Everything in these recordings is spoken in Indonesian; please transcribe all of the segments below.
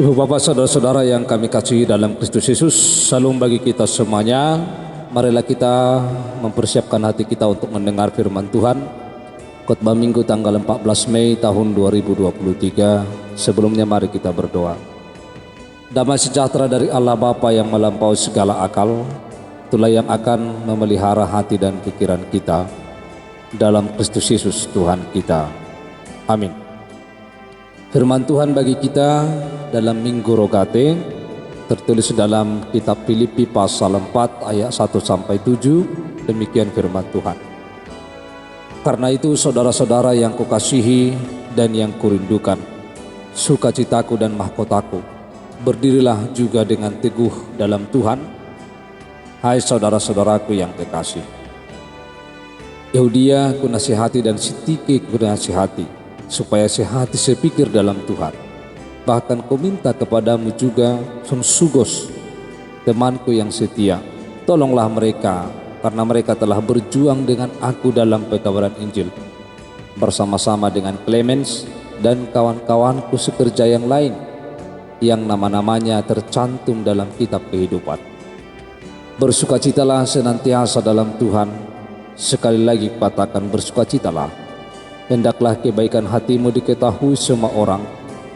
Ibu bapak saudara-saudara yang kami kasihi dalam Kristus Yesus, salam bagi kita semuanya. Marilah kita mempersiapkan hati kita untuk mendengar firman Tuhan. Khotbah Minggu tanggal 14 Mei tahun 2023. Sebelumnya mari kita berdoa. Damai sejahtera dari Allah Bapa yang melampaui segala akal, itulah yang akan memelihara hati dan pikiran kita dalam Kristus Yesus Tuhan kita. Amin. Firman Tuhan bagi kita dalam Minggu Rogate tertulis dalam kitab Filipi pasal 4 ayat 1-7. Demikian firman Tuhan. Karena itu saudara-saudara yang kukasihi dan yang kurindukan, sukacitaku dan mahkotaku, berdirilah juga dengan teguh dalam Tuhan. Hai saudara-saudaraku yang kekasih, Eudia kunasihati dan Sintike kunasihati, supaya sehati sepikir dalam Tuhan. Bahkan ku minta kepadamu juga Sonsugos, temanku yang setia, tolonglah mereka, karena mereka telah berjuang dengan aku dalam pekabaran Injil, bersama-sama dengan Clemens dan kawan-kawanku sekerja yang lain, yang nama-namanya tercantum dalam kitab kehidupan. Bersukacitalah senantiasa dalam Tuhan. Sekali lagi katakan bersukacitalah. Hendaklah kebaikan hatimu diketahui semua orang,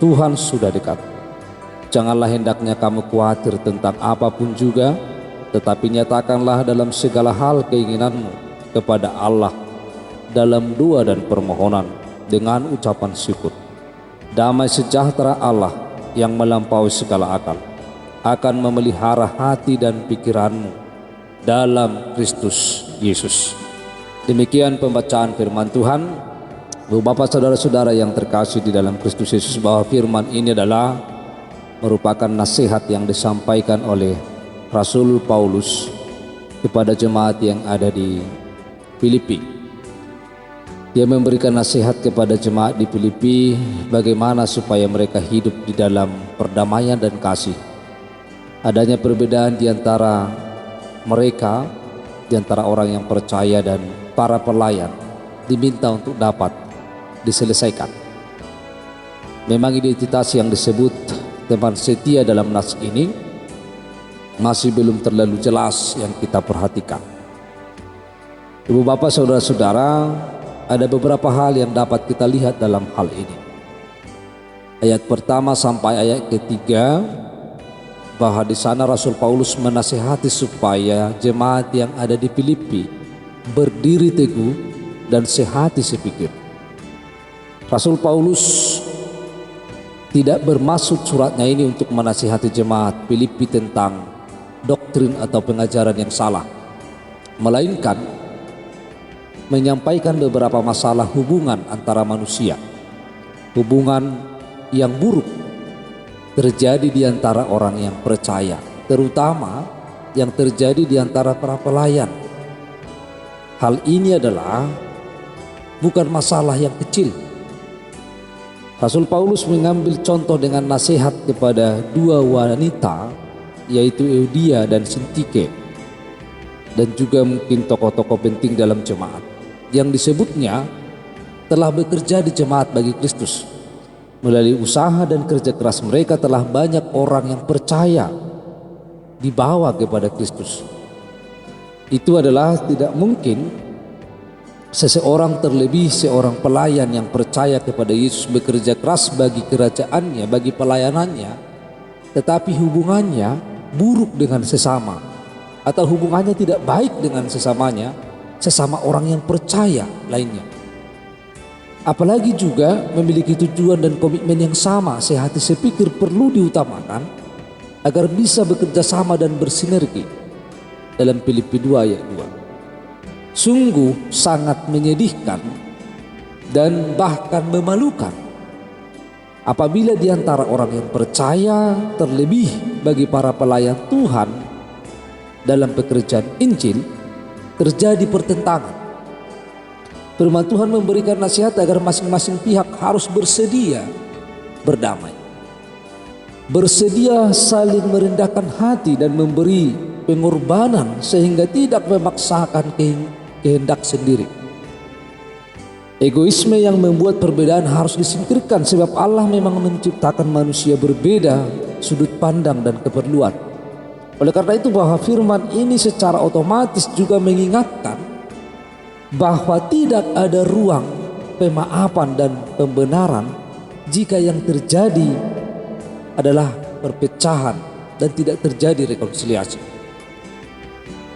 Tuhan sudah dekat. Janganlah hendaknya kamu khawatir tentang apapun juga, tetapi nyatakanlah dalam segala hal keinginanmu kepada Allah dalam doa dan permohonan dengan ucapan syukur. Damai sejahtera Allah yang melampaui segala akal akan memelihara hati dan pikiranmu dalam Kristus Yesus. Demikian pembacaan firman Tuhan. Ibu bapak saudara-saudara yang terkasih di dalam Kristus Yesus, bahwa firman ini adalah merupakan nasihat yang disampaikan oleh Rasul Paulus kepada jemaat yang ada di Filipi. Dia memberikan nasihat kepada jemaat di Filipi bagaimana supaya mereka hidup di dalam perdamaian dan kasih. Adanya perbedaan di antara mereka, di antara orang yang percaya dan para pelayan, diminta untuk dapat diselesaikan. Memang identitas yang disebut teman setia dalam nas ini masih belum terlalu jelas yang kita perhatikan. Ibu bapak saudara-saudara, ada beberapa hal yang dapat kita lihat dalam hal ini. Ayat pertama sampai ayat ketiga, bahwa di sana Rasul Paulus menasihati supaya jemaat yang ada di Filipi berdiri teguh dan sehati sepikir. Rasul Paulus tidak bermaksud suratnya ini untuk menasihati jemaat Filipi tentang doktrin atau pengajaran yang salah, melainkan menyampaikan beberapa masalah hubungan antara manusia, hubungan yang buruk terjadi di antara orang yang percaya, terutama yang terjadi di antara para pelayan. Hal ini adalah bukan masalah yang kecil. Rasul Paulus mengambil contoh dengan nasihat kepada dua wanita, yaitu Eudia dan Sintike, dan juga mungkin tokoh-tokoh penting dalam jemaat yang disebutnya telah bekerja di jemaat bagi Kristus. Melalui usaha dan kerja keras mereka telah banyak orang yang percaya dibawa kepada Kristus. Itu adalah tidak mungkin seseorang, terlebih seorang pelayan yang percaya kepada Yesus, bekerja keras bagi kerajaannya, bagi pelayanannya, tetapi hubungannya buruk dengan sesama, atau hubungannya tidak baik dengan sesamanya, sesama orang yang percaya lainnya. Apalagi juga memiliki tujuan dan komitmen yang sama, sehati sepikir perlu diutamakan agar bisa bekerja sama dan bersinergi. Dalam Filipi 2 ayat 2. Sungguh sangat menyedihkan dan bahkan memalukan apabila di antara orang yang percaya, terlebih bagi para pelayan Tuhan dalam pekerjaan Injil, terjadi pertentangan. Firman Tuhan memberikan nasihat agar masing-masing pihak harus bersedia berdamai, bersedia saling merendahkan hati dan memberi pengorbanan sehingga tidak memaksakan kehendak sendiri. Egoisme yang membuat perbedaan harus disingkirkan, sebab Allah memang menciptakan manusia berbeda sudut pandang dan keperluan. Oleh karena itu bahwa firman ini secara otomatis juga mengingatkan bahwa tidak ada ruang pemaafan dan pembenaran jika yang terjadi adalah perpecahan dan tidak terjadi rekonsiliasi.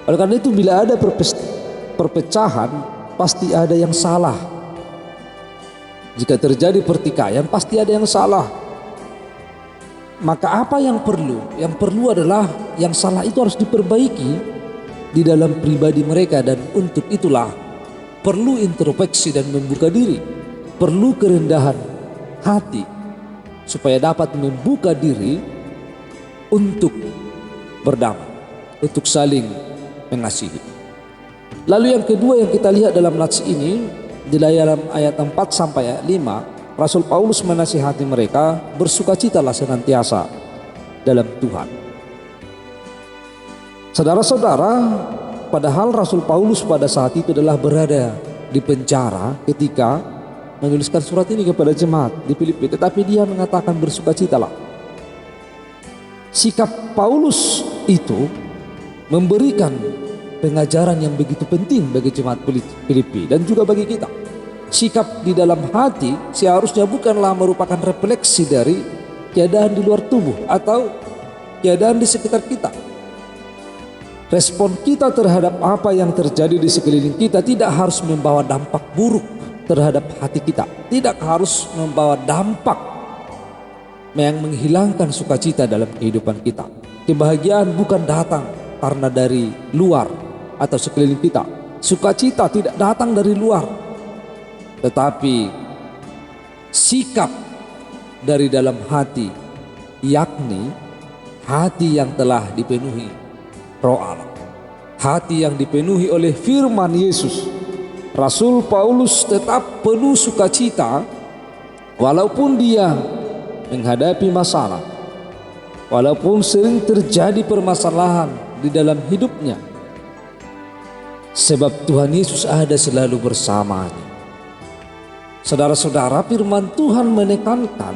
Oleh karena itu bila ada perpecahan pasti ada yang salah. Jika terjadi pertikaian pasti ada yang salah. Maka apa yang perlu? Yang perlu adalah yang salah itu harus diperbaiki di dalam pribadi mereka, dan untuk itulah perlu introspeksi dan membuka diri. Perlu kerendahan hati supaya dapat membuka diri untuk berdamai, untuk saling mengasihi. Lalu yang kedua yang kita lihat dalam nats ini, di dalam ayat 4 sampai ayat 5, Rasul Paulus menasihati mereka, bersukacitalah senantiasa dalam Tuhan. Saudara-saudara, padahal Rasul Paulus pada saat itu adalah berada di penjara ketika menuliskan surat ini kepada jemaat di Filipi, tetapi dia mengatakan bersukacitalah. Sikap Paulus itu memberikan pengajaran yang begitu penting bagi jemaat Filipi dan juga bagi kita. Sikap di dalam hati seharusnya bukanlah merupakan refleksi dari keadaan di luar tubuh atau keadaan di sekitar kita. Respon kita terhadap apa yang terjadi di sekeliling kita tidak harus membawa dampak buruk terhadap hati kita, tidak harus membawa dampak yang menghilangkan sukacita dalam kehidupan kita. Kebahagiaan bukan datang karena dari luar atau sekeliling kita. Sukacita tidak datang dari luar, tetapi sikap dari dalam hati, yakni hati yang telah dipenuhi Roh Allah, hati yang dipenuhi oleh firman Yesus. Rasul Paulus tetap penuh sukacita walaupun dia menghadapi masalah, walaupun sering terjadi permasalahan di dalam hidupnya, sebab Tuhan Yesus ada selalu bersamanya. Saudara-saudara, firman Tuhan menekankan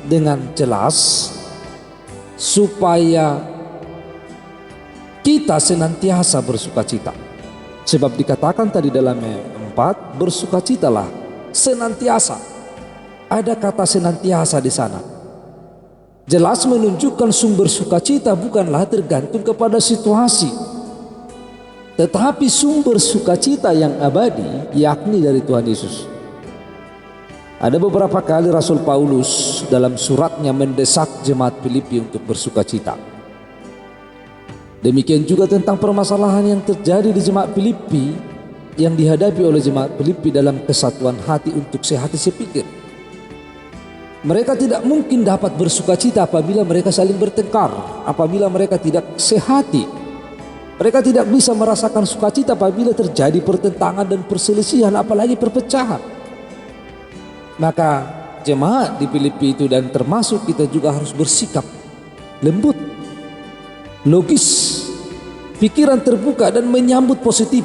dengan jelas supaya kita senantiasa bersukacita. Sebab dikatakan tadi dalam ayat 4, bersukacitalah senantiasa. Ada kata senantiasa di sana. Jelas menunjukkan sumber sukacita bukanlah tergantung kepada situasi, tetapi sumber sukacita yang abadi yakni dari Tuhan Yesus. Ada beberapa kali Rasul Paulus dalam suratnya mendesak jemaat Filipi untuk bersukacita. Demikian juga tentang permasalahan yang terjadi di jemaat Filipi, yang dihadapi oleh jemaat Filipi dalam kesatuan hati untuk sehati sepikir. Mereka tidak mungkin dapat bersukacita apabila mereka saling bertengkar, apabila mereka tidak sehati. Mereka tidak bisa merasakan sukacita apabila terjadi pertentangan dan perselisihan, apalagi perpecahan. Maka jemaat di Filipi itu dan termasuk kita juga harus bersikap lembut, logis, pikiran terbuka dan menyambut positif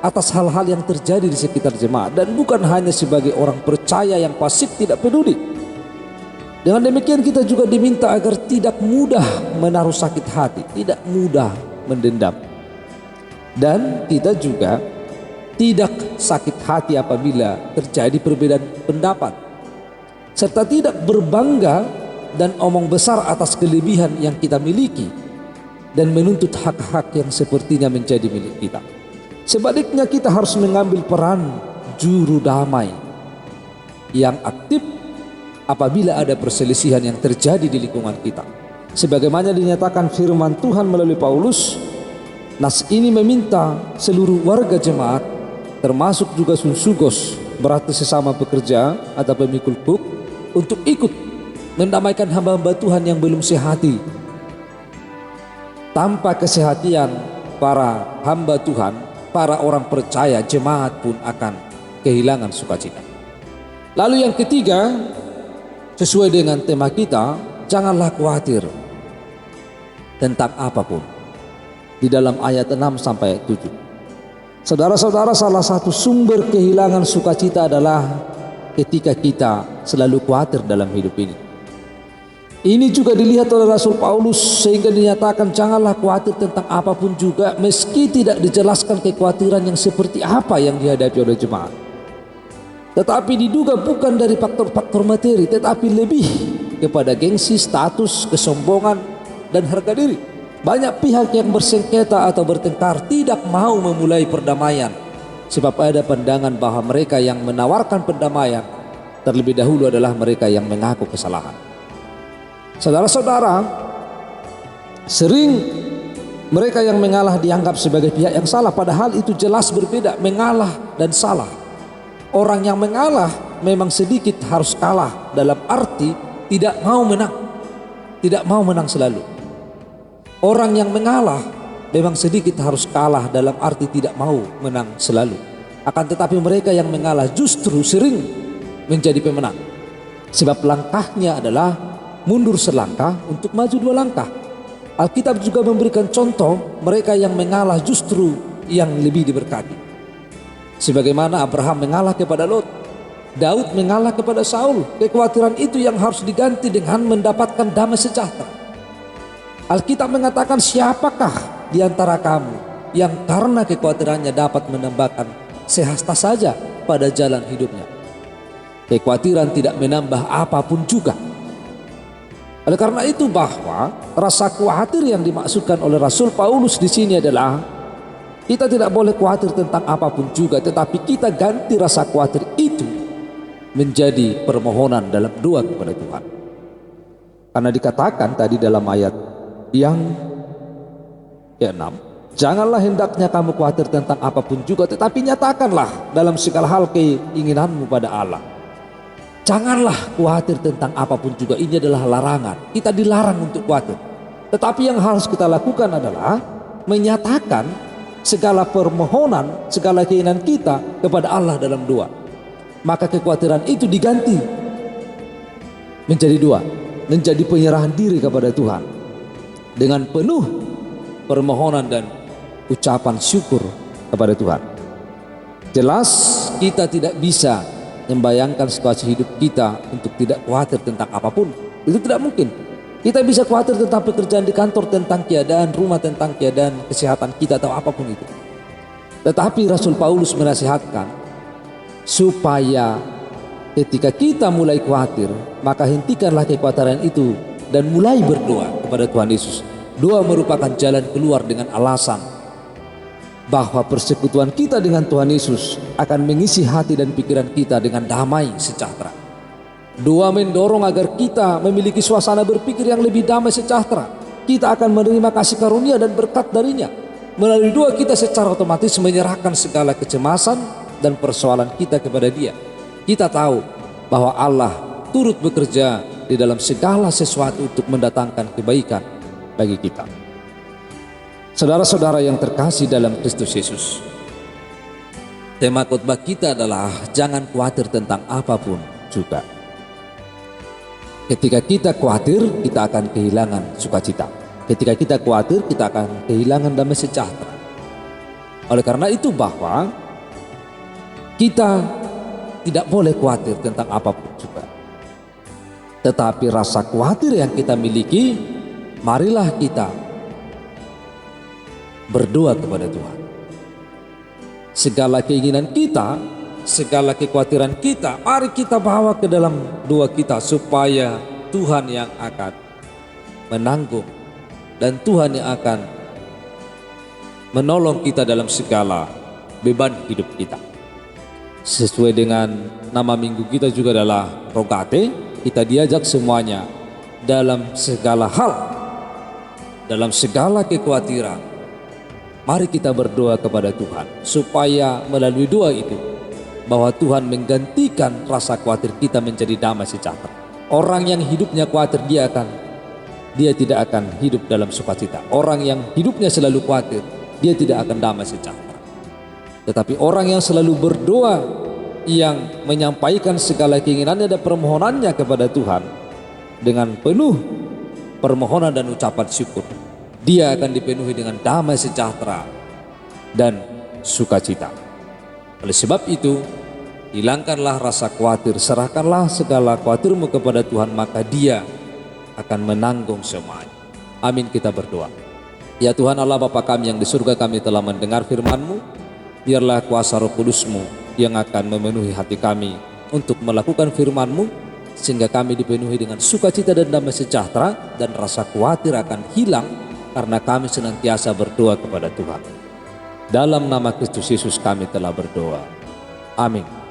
atas hal-hal yang terjadi di sekitar jemaat, dan bukan hanya sebagai orang percaya yang pasif tidak peduli. Dengan demikian kita juga diminta agar tidak mudah menaruh sakit hati, tidak mudah mendendam, dan kita juga tidak sakit hati apabila terjadi perbedaan pendapat, serta tidak berbangga dan omong besar atas kelebihan yang kita miliki dan menuntut hak-hak yang sepertinya menjadi milik kita. Sebaliknya kita harus mengambil peran juru damai yang aktif apabila ada perselisihan yang terjadi di lingkungan kita. Sebagaimana dinyatakan firman Tuhan melalui Paulus, nas ini meminta seluruh warga jemaat, termasuk juga sunsugos, berarti sesama pekerja atau pemikul kuk, untuk ikut mendamaikan hamba-hamba Tuhan yang belum sehati. Tanpa kesehatian para hamba Tuhan, para orang percaya, jemaat pun akan kehilangan sukacita. Lalu yang ketiga, sesuai dengan tema kita, janganlah khawatir tentang apapun. Di dalam ayat 6 sampai 7. Saudara-saudara, salah satu sumber kehilangan sukacita adalah ketika kita selalu khawatir dalam hidup ini. Ini juga dilihat oleh Rasul Paulus sehingga dinyatakan janganlah khawatir tentang apapun juga, meski tidak dijelaskan kekhawatiran yang seperti apa yang dihadapi oleh jemaat. Tetapi diduga bukan dari faktor-faktor materi, tetapi lebih kepada gengsi, status, kesombongan, dan harga diri. Banyak pihak yang bersengketa atau bertengkar tidak mau memulai perdamaian, sebab ada pandangan bahwa mereka yang menawarkan perdamaian terlebih dahulu adalah mereka yang mengaku kesalahan. Saudara-saudara, sering mereka yang mengalah dianggap sebagai pihak yang salah, padahal itu jelas berbeda mengalah dan salah. Orang yang mengalah memang sedikit harus kalah, dalam arti tidak mau menang selalu. Orang yang mengalah memang sedikit harus kalah, dalam arti tidak mau menang selalu. Akan tetapi mereka yang mengalah justru sering menjadi pemenang, sebab langkahnya adalah mundur selangkah untuk maju 2 langkah. Alkitab juga memberikan contoh mereka yang mengalah justru yang lebih diberkati. Sebagaimana Abraham mengalah kepada Lot, Daud mengalah kepada Saul. Kekhawatiran itu yang harus diganti dengan mendapatkan damai sejahtera. Alkitab mengatakan, siapakah di antara kamu yang karena kekhawatirannya dapat menambahkan sehasta saja pada jalan hidupnya. Kekhawatiran tidak menambah apapun juga. Oleh karena itu, bahwa rasa khawatir yang dimaksudkan oleh Rasul Paulus di sini adalah kita tidak boleh khawatir tentang apapun juga, tetapi kita ganti rasa khawatir itu menjadi permohonan dalam doa kepada Tuhan. Karena dikatakan tadi dalam ayat yang ke-6, janganlah hendaknya kamu khawatir tentang apapun juga, tetapi nyatakanlah dalam segala hal keinginanmu pada Allah. Janganlah khawatir tentang apapun juga, ini adalah larangan. Kita dilarang untuk khawatir. Tetapi yang harus kita lakukan adalah menyatakan segala permohonan, segala keinginan kita kepada Allah dalam doa. Maka kekhawatiran itu diganti menjadi doa, menjadi penyerahan diri kepada Tuhan dengan penuh permohonan dan ucapan syukur kepada Tuhan. Jelas kita tidak bisa membayangkan situasi hidup kita untuk tidak khawatir tentang apapun. Itu tidak mungkin. Kita bisa khawatir tentang pekerjaan di kantor, tentang keadaan rumah, tentang keadaan kesehatan kita atau apapun itu. Tetapi Rasul Paulus menasihatkan supaya ketika kita mulai khawatir, maka hentikanlah kekhawatiran itu dan mulai berdoa kepada Tuhan Yesus. Doa merupakan jalan keluar dengan alasan bahwa persekutuan kita dengan Tuhan Yesus akan mengisi hati dan pikiran kita dengan damai sejahtera. Doa mendorong agar kita memiliki suasana berpikir yang lebih damai sejahtera. Kita akan menerima kasih karunia dan berkat darinya. Melalui doa kita secara otomatis menyerahkan segala kecemasan dan persoalan kita kepada Dia. Kita tahu bahwa Allah turut bekerja di dalam segala sesuatu untuk mendatangkan kebaikan bagi kita. Saudara-saudara yang terkasih dalam Kristus Yesus, tema khotbah kita adalah jangan khawatir tentang apapun juga. Ketika kita khawatir, kita akan kehilangan sukacita. Ketika kita khawatir, kita akan kehilangan damai sejahtera. Oleh karena itu, bahwa kita tidak boleh khawatir tentang apapun juga. Tetapi rasa khawatir yang kita miliki, marilah kita berdoa kepada Tuhan. Segala keinginan kita, segala kekhawatiran kita, mari kita bawa ke dalam doa kita, supaya Tuhan yang akan menanggung dan Tuhan yang akan menolong kita dalam segala beban hidup kita. Sesuai dengan nama minggu kita juga adalah Rogate, kita diajak semuanya dalam segala hal, dalam segala kekhawatiran, mari kita berdoa kepada Tuhan, supaya melalui doa itu bahwa Tuhan menggantikan rasa khawatir kita menjadi damai sejahtera. Orang yang hidupnya khawatir, dia tidak akan hidup dalam sukacita. Orang yang hidupnya selalu khawatir, dia tidak akan damai sejahtera. Tetapi orang yang selalu berdoa, yang menyampaikan segala keinginannya dan permohonannya kepada Tuhan dengan penuh permohonan dan ucapan syukur, dia akan dipenuhi dengan damai sejahtera dan sukacita. Oleh sebab itu, hilangkanlah rasa khawatir, serahkanlah segala khawatirmu kepada Tuhan, maka Dia akan menanggung semuanya. Amin, kita berdoa. Ya Tuhan Allah Bapa kami yang di surga, kami telah mendengar firman-Mu. Biarlah kuasa Roh Kudus-Mu yang akan memenuhi hati kami untuk melakukan firman-Mu, sehingga kami dipenuhi dengan sukacita dan damai sejahtera, dan rasa khawatir akan hilang karena kami senantiasa berdoa kepada Tuhan. Dalam nama Kristus Yesus kami telah berdoa. Amin.